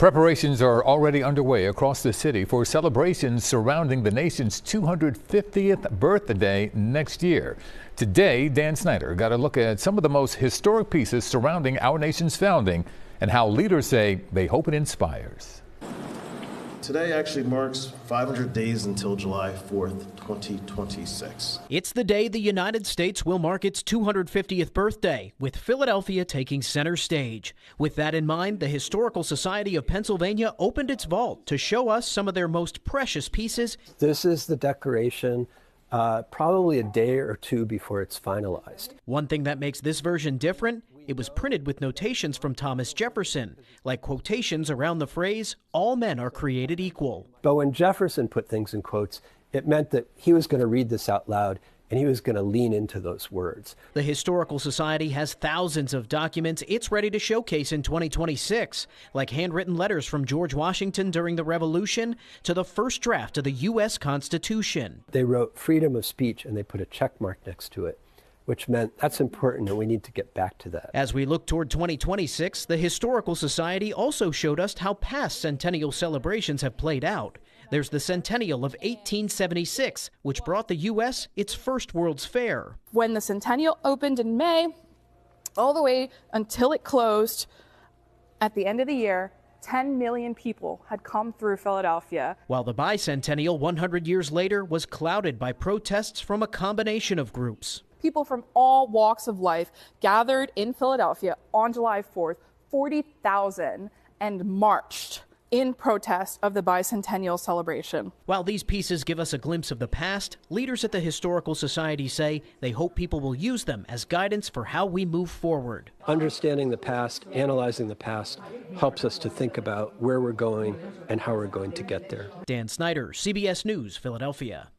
Preparations are already underway across the city for celebrations surrounding the nation's 250th birthday next year. Today, Dan Snyder got a look at some of the most historic pieces surrounding our nation's founding and how leaders say they hope it inspires. Today actually marks 500 days until July 4th, 2026. It's the day the United States will mark its 250th birthday, with Philadelphia taking center stage. With that in mind, the Historical Society of Pennsylvania opened its vault to show us some of their most precious pieces. This is the Declaration, probably a day or two before it's finalized. One thing that makes this version different, it was printed with notations from Thomas Jefferson, like quotations around the phrase, "All men are created equal." But when Jefferson put things in quotes, it meant that he was going to read this out loud and he was going to lean into those words. The Historical Society has thousands of documents it's ready to showcase in 2026, like handwritten letters from George Washington during the Revolution to the first draft of the U.S. Constitution. They wrote freedom of speech and they put a check mark next to it, which meant that's important and we need to get back to that. As we look toward 2026, the Historical Society also showed us how past centennial celebrations have played out. There's the centennial of 1876, which brought the U.S. its first World's Fair. When the centennial opened in May, all the way until it closed at the end of the year, 10 million people had come through Philadelphia. While the bicentennial 100 years later was clouded by protests from a combination of groups. People from all walks of life gathered in Philadelphia on July 4th, 40,000, and marched in protest of the bicentennial celebration. While these pieces give us a glimpse of the past, leaders at the Historical Society say they hope people will use them as guidance for how we move forward. Understanding the past, analyzing the past, helps us to think about where we're going and how we're going to get there. Dan Snyder, CBS News, Philadelphia.